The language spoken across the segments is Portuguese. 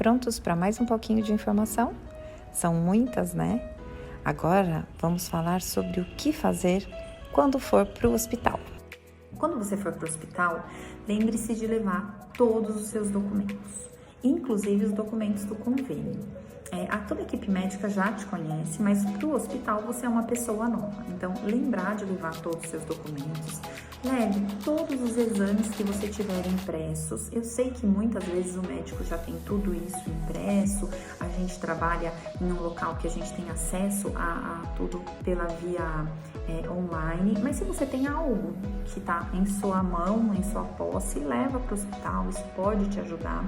Prontos para mais um pouquinho de informação? São muitas, né? Agora vamos falar sobre o que fazer quando for para o hospital. Quando você for para o hospital, lembre-se de levar todos os seus documentos, inclusive os documentos do convênio. Toda a equipe médica já te conhece, mas para o hospital você é uma pessoa nova. Então, lembrar de levar todos os seus documentos. Leve todos os exames que você tiver impressos. Eu sei que muitas vezes o médico já tem tudo isso impresso. A gente trabalha em um local que a gente tem acesso a tudo pela via online. Mas se você tem algo que está em sua mão, em sua posse, leva para o hospital. Isso pode te ajudar.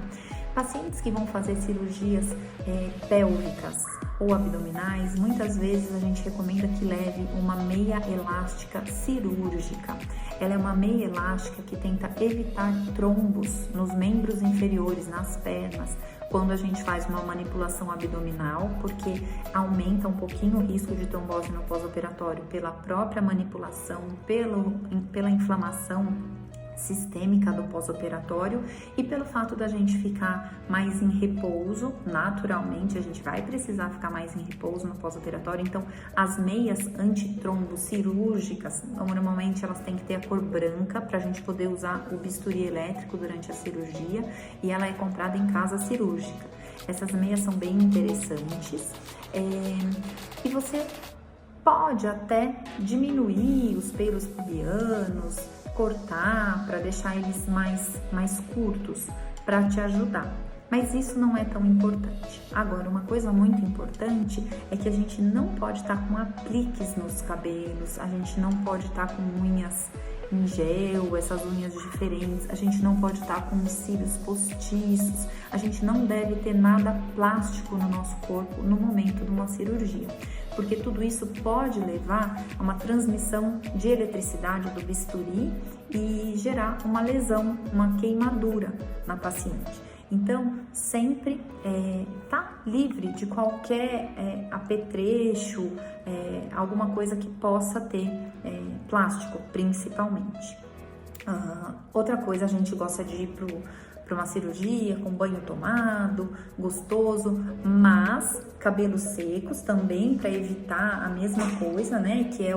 Pacientes que vão fazer cirurgias pélvicas ou abdominais, muitas vezes a gente recomenda que leve uma meia elástica cirúrgica. Ela é uma meia elástica que tenta evitar trombos nos membros inferiores, nas pernas, quando a gente faz uma manipulação abdominal, porque aumenta um pouquinho o risco de trombose no pós-operatório pela própria manipulação, pela inflamação sistêmica do pós-operatório e pelo fato da gente ficar mais em repouso. Naturalmente a gente vai precisar ficar mais em repouso no pós-operatório, então as meias antitrombo cirúrgicas, normalmente elas têm que ter a cor branca para a gente poder usar o bisturi elétrico durante a cirurgia, e ela é comprada em casa cirúrgica. Essas meias são bem interessantes e você pode até diminuir os pelos pubianos, cortar para deixar eles mais curtos para te ajudar. Mas isso não é tão importante. Agora, uma coisa muito importante é que a gente não pode estar com apliques nos cabelos, a gente não pode estar com unhas em gel, essas unhas diferentes, a gente não pode estar com os cílios postiços, a gente não deve ter nada plástico no nosso corpo no momento de uma cirurgia, porque tudo isso pode levar a uma transmissão de eletricidade do bisturi e gerar uma lesão, uma queimadura na paciente. Então, sempre tá livre de qualquer apetrecho, alguma coisa que possa ter plástico, principalmente. Outra coisa, a gente gosta de ir para uma cirurgia com banho tomado, gostoso, mas cabelos secos também, para evitar a mesma coisa, né? Que é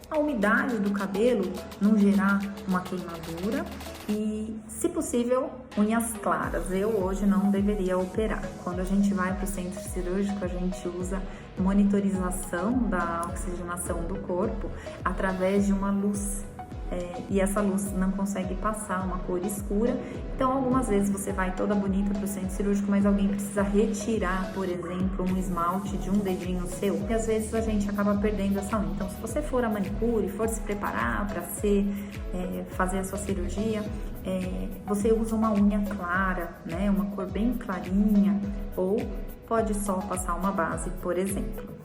a umidade do cabelo não gerar uma queimadura e, se possível, unhas claras. Eu hoje não deveria operar. Quando a gente vai para o centro cirúrgico, a gente usa monitorização da oxigenação do corpo através de uma luz. E essa luz não consegue passar uma cor escura, então algumas vezes você vai toda bonita para o centro cirúrgico, mas alguém precisa retirar, por exemplo, um esmalte de um dedinho seu, e às vezes a gente acaba perdendo essa unha. Então, se você for a manicure e for se preparar para fazer a sua cirurgia, você usa uma unha clara, né, uma cor bem clarinha, ou pode só passar uma base, por exemplo.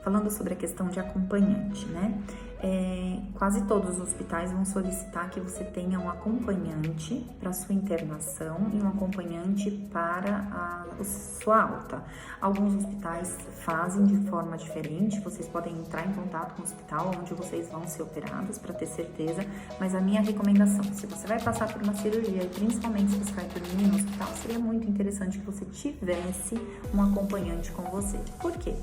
Falando sobre a questão de acompanhante, né? Quase todos os hospitais vão solicitar que você tenha um acompanhante para sua internação e um acompanhante para a sua alta. Alguns hospitais fazem de forma diferente, vocês podem entrar em contato com o hospital onde vocês vão ser operados para ter certeza, mas a minha recomendação, se você vai passar por uma cirurgia e principalmente se você vai dormir no hospital, seria muito interessante que você tivesse um acompanhante com você. Por quê?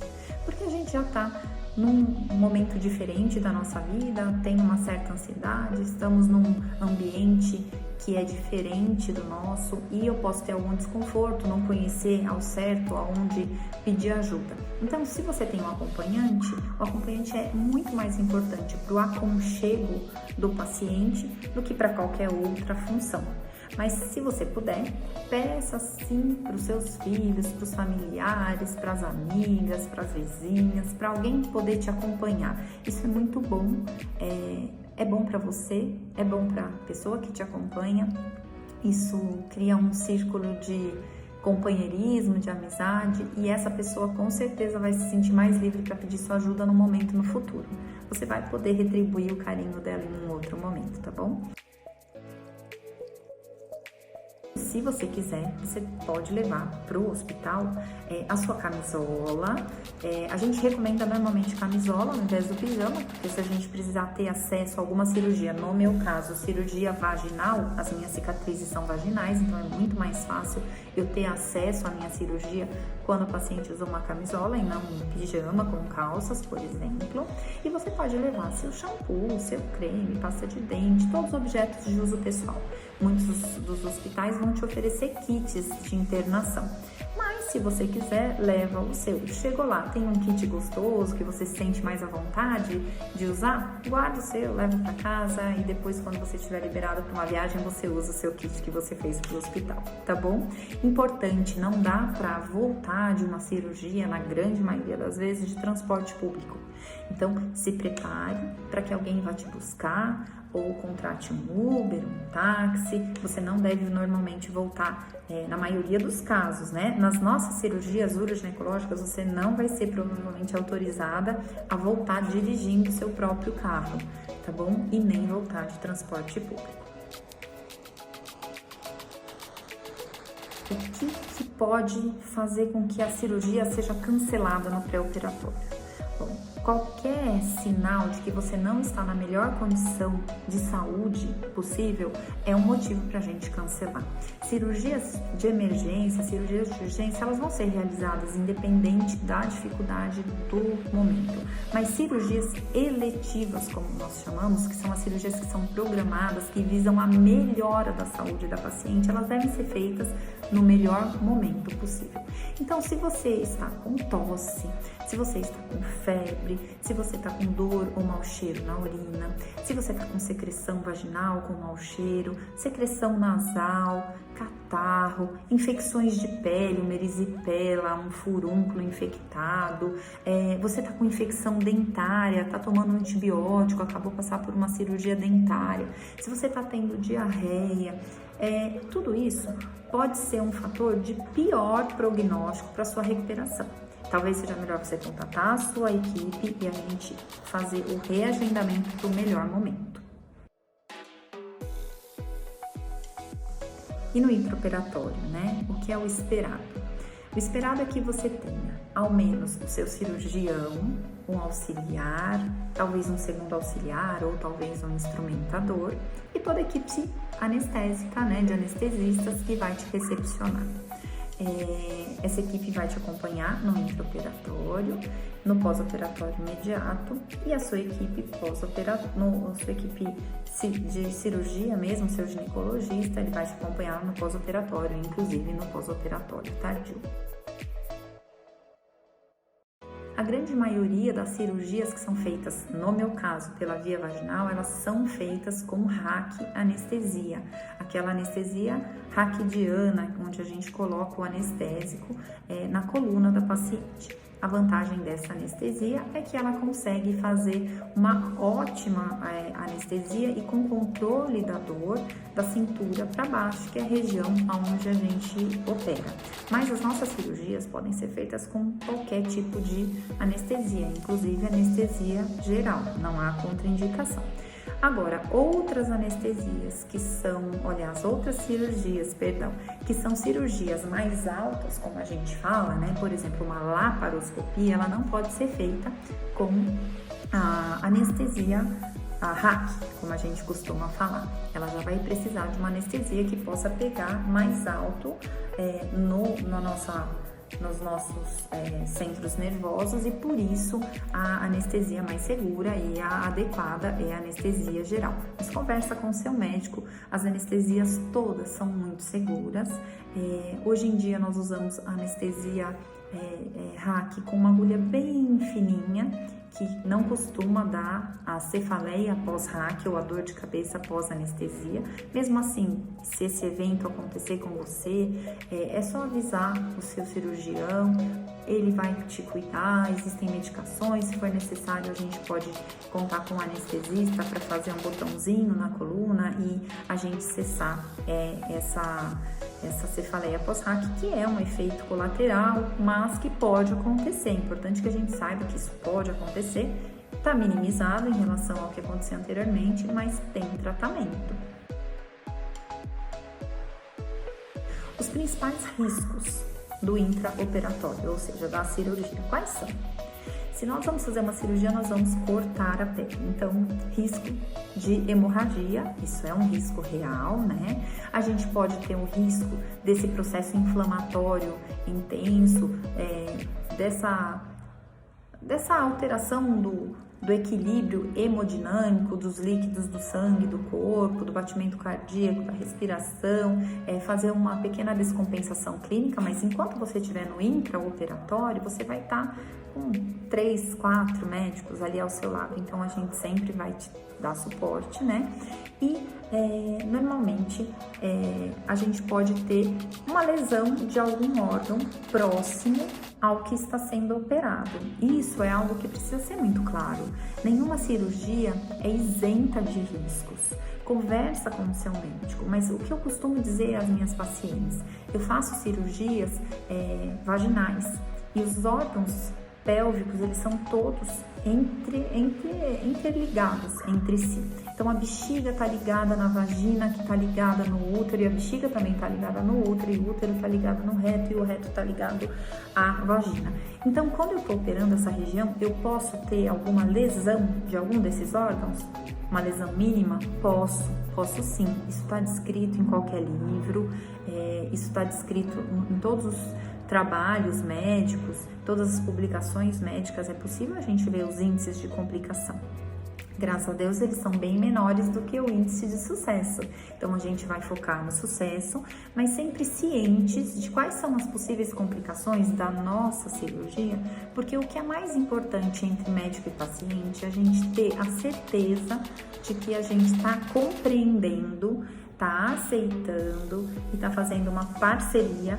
Porque a gente já está num momento diferente da nossa vida, tem uma certa ansiedade, estamos num ambiente que é diferente do nosso e eu posso ter algum desconforto, não conhecer ao certo aonde pedir ajuda. Então, se você tem um acompanhante, o acompanhante é muito mais importante para o aconchego do paciente do que para qualquer outra função. Mas se você puder, peça sim para os seus filhos, para os familiares, para as amigas, para as vizinhas, para alguém poder te acompanhar. Isso é muito bom, é bom para você, é bom para a pessoa que te acompanha. Isso cria um círculo de companheirismo, de amizade, e essa pessoa com certeza vai se sentir mais livre para pedir sua ajuda no momento no futuro. Você vai poder retribuir o carinho dela em um outro momento, tá bom? se você quiser, você pode levar para o hospital a sua camisola. A gente recomenda normalmente camisola ao invés do pijama, porque se a gente precisar ter acesso a alguma cirurgia, no meu caso, cirurgia vaginal, as minhas cicatrizes são vaginais, então é muito mais fácil eu ter acesso à minha cirurgia quando o paciente usa uma camisola e não um pijama com calças, por exemplo. E você pode levar seu shampoo, seu creme, pasta de dente, todos os objetos de uso pessoal. Muitos dos hospitais vão te oferecer kits de internação. Mas se você quiser, leva o seu. Chegou lá, tem um kit gostoso que você se sente mais à vontade de usar? Guarda o seu, leva para casa e depois, quando você estiver liberado para uma viagem, você usa o seu kit que você fez para o hospital, tá bom? Importante, não dá para voltar de uma cirurgia, na grande maioria das vezes, de transporte público. Então, se prepare para que alguém vá te buscar ou contrate um Uber, um táxi. Você não deve normalmente voltar, na maioria dos casos, né? Nas nossas cirurgias uroginecológicas, você não vai ser provavelmente autorizada a voltar dirigindo seu próprio carro, tá bom? E nem voltar de transporte público. O que pode fazer com que a cirurgia seja cancelada no pré-operatório? Bom, qualquer sinal de que você não está na melhor condição de saúde possível é um motivo para a gente cancelar. Cirurgias de emergência, cirurgias de urgência, elas vão ser realizadas independente da dificuldade do momento. Mas cirurgias eletivas, como nós chamamos, que são as cirurgias que são programadas, que visam a melhora da saúde da paciente, elas devem ser feitas no melhor momento possível. Então, se você está com tosse, se você está com febre, se você está com dor ou mau cheiro na urina, se você está com secreção vaginal com mau cheiro, secreção nasal, catarro, infecções de pele, uma erisipela, um furúnculo infectado, você está com infecção dentária, está tomando um antibiótico, acabou de passar por uma cirurgia dentária, se você está tendo diarreia, tudo isso pode ser um fator de pior prognóstico para sua recuperação. Talvez seja melhor você contatar a sua equipe e a gente fazer o reagendamento para o melhor momento. E no intraoperatório, né? O que é o esperado? O esperado é que você tenha ao menos o seu cirurgião, um auxiliar, talvez um segundo auxiliar ou talvez um instrumentador e toda a equipe anestésica, né, de anestesistas que vai te recepcionar. Essa equipe vai te acompanhar no intraoperatório, no pós-operatório imediato e a sua equipe sua equipe de cirurgia mesmo, seu ginecologista, ele vai te acompanhar no pós-operatório, inclusive no pós-operatório tardio. A grande maioria das cirurgias que são feitas, no meu caso, pela via vaginal, elas são feitas com raquianestesia. Aquela anestesia raquidiana, onde a gente coloca o anestésico na coluna da paciente. A vantagem dessa anestesia é que ela consegue fazer uma ótima anestesia e com controle da dor da cintura para baixo, que é a região onde a gente opera. Mas as nossas cirurgias podem ser feitas com qualquer tipo de anestesia, inclusive anestesia geral, não há contraindicação. Agora, outras anestesias que são, outras cirurgias, que são cirurgias mais altas, como a gente fala, né? Por exemplo, uma laparoscopia, ela não pode ser feita com a anestesia, a RAC, como a gente costuma falar. Ela já vai precisar de uma anestesia que possa pegar mais alto nos nossos centros nervosos e por isso a anestesia mais segura e a adequada é a anestesia geral. Mas conversa com o seu médico, as anestesias todas são muito seguras. Hoje em dia nós usamos a anestesia RAC com uma agulha bem fininha, que não costuma dar a cefaleia pós-RAC ou a dor de cabeça pós-anestesia. Mesmo assim, se esse evento acontecer com você, é só avisar o seu cirurgião, ele vai te cuidar, existem medicações, se for necessário a gente pode contar com um anestesista para fazer um botãozinho na coluna e a gente cessar essa cefaleia pós-RAC, que é um efeito colateral, mas que pode acontecer. É importante que a gente saiba que isso pode acontecer, está minimizado em relação ao que aconteceu anteriormente, mas tem tratamento. principais riscos do intraoperatório, ou seja, da cirurgia, quais são? Se nós vamos fazer uma cirurgia, nós vamos cortar a pele. Então, risco de hemorragia, isso é um risco real, né? A gente pode ter um risco desse processo inflamatório intenso, dessa alteração do equilíbrio hemodinâmico dos líquidos do sangue, do corpo, do batimento cardíaco, da respiração, fazer uma pequena descompensação clínica, mas enquanto você estiver no intraoperatório, você vai estar com 3, 4 médicos ali ao seu lado, então a gente sempre vai te dar suporte, né? E normalmente a gente pode ter uma lesão de algum órgão próximo ao que está sendo operado. Isso é algo que precisa ser muito claro. Nenhuma cirurgia é isenta de riscos. Conversa com o seu médico, mas o que eu costumo dizer às minhas pacientes, eu faço cirurgias vaginais e os órgãos pélvicos, eles são todos interligados entre si. Então a bexiga está ligada na vagina, que está ligada no útero, e a bexiga também está ligada no útero, e o útero está ligado no reto, e o reto está ligado à vagina. Então, quando eu estou operando essa região, eu posso ter alguma lesão de algum desses órgãos? Uma lesão mínima? Posso sim. Isso está descrito em qualquer livro, isso está descrito em todos os trabalhos médicos, todas as publicações médicas, é possível a gente ver os índices de complicação. Graças a Deus, eles são bem menores do que o índice de sucesso. Então, a gente vai focar no sucesso, mas sempre cientes de quais são as possíveis complicações da nossa cirurgia, porque o que é mais importante entre médico e paciente é a gente ter a certeza de que a gente está compreendendo, está aceitando e está fazendo uma parceria,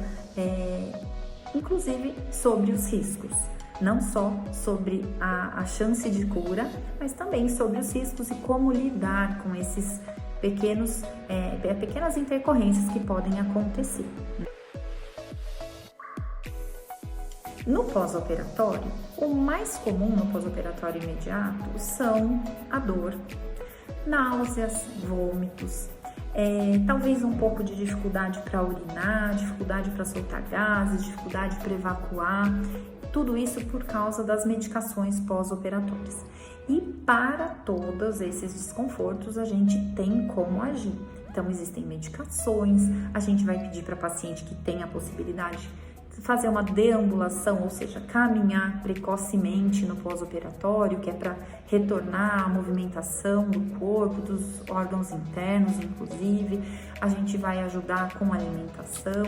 inclusive sobre os riscos. Não só sobre a chance de cura, mas também sobre os riscos e como lidar com esses pequenas intercorrências que podem acontecer. No pós-operatório, o mais comum no pós-operatório imediato são a dor, náuseas, vômitos, talvez um pouco de dificuldade para urinar, dificuldade para soltar gases, dificuldade para evacuar. Tudo isso por causa das medicações pós-operatórias. E para todos esses desconfortos, a gente tem como agir. Então, existem medicações, a gente vai pedir para paciente que tenha a possibilidade de fazer uma deambulação, ou seja, caminhar precocemente no pós-operatório, que é para retornar a movimentação do corpo, dos órgãos internos, inclusive. A gente vai ajudar com alimentação,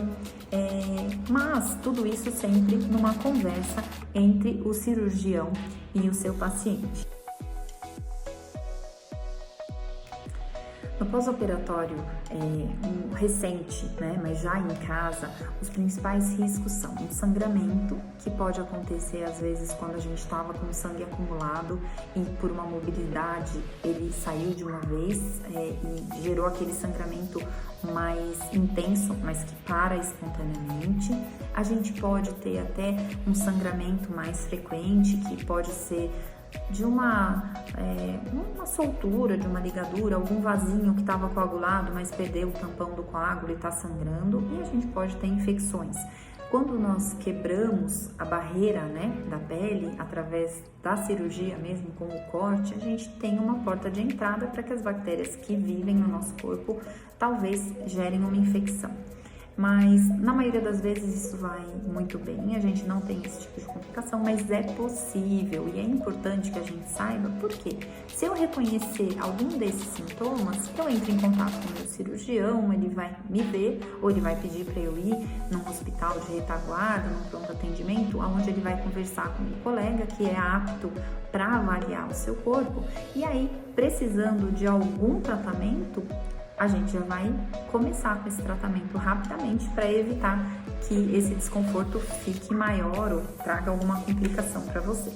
mas tudo isso sempre numa conversa entre o cirurgião e o seu paciente. No pós-operatório recente, né, mas já em casa, os principais riscos são um sangramento, que pode acontecer às vezes quando a gente estava com sangue acumulado e por uma mobilidade ele saiu de uma vez e gerou aquele sangramento mais intenso, mas que para espontaneamente. A gente pode ter até um sangramento mais frequente, que pode ser de uma soltura, de uma ligadura, algum vasinho que estava coagulado, mas perdeu o tampão do coágulo e está sangrando, e a gente pode ter infecções. Quando nós quebramos a barreira, né, da pele, através da cirurgia mesmo, com o corte, a gente tem uma porta de entrada para que as bactérias que vivem no nosso corpo talvez gerem uma infecção. Mas na maioria das vezes isso vai muito bem, a gente não tem esse tipo de complicação, mas é possível e é importante que a gente saiba, porque se eu reconhecer algum desses sintomas, eu entro em contato com o meu cirurgião, ele vai me ver ou ele vai pedir para eu ir num hospital de retaguarda, num pronto atendimento, onde ele vai conversar com um colega que é apto para avaliar o seu corpo, e aí, precisando de algum tratamento, a gente já vai começar com esse tratamento rapidamente para evitar que esse desconforto fique maior ou traga alguma complicação para você.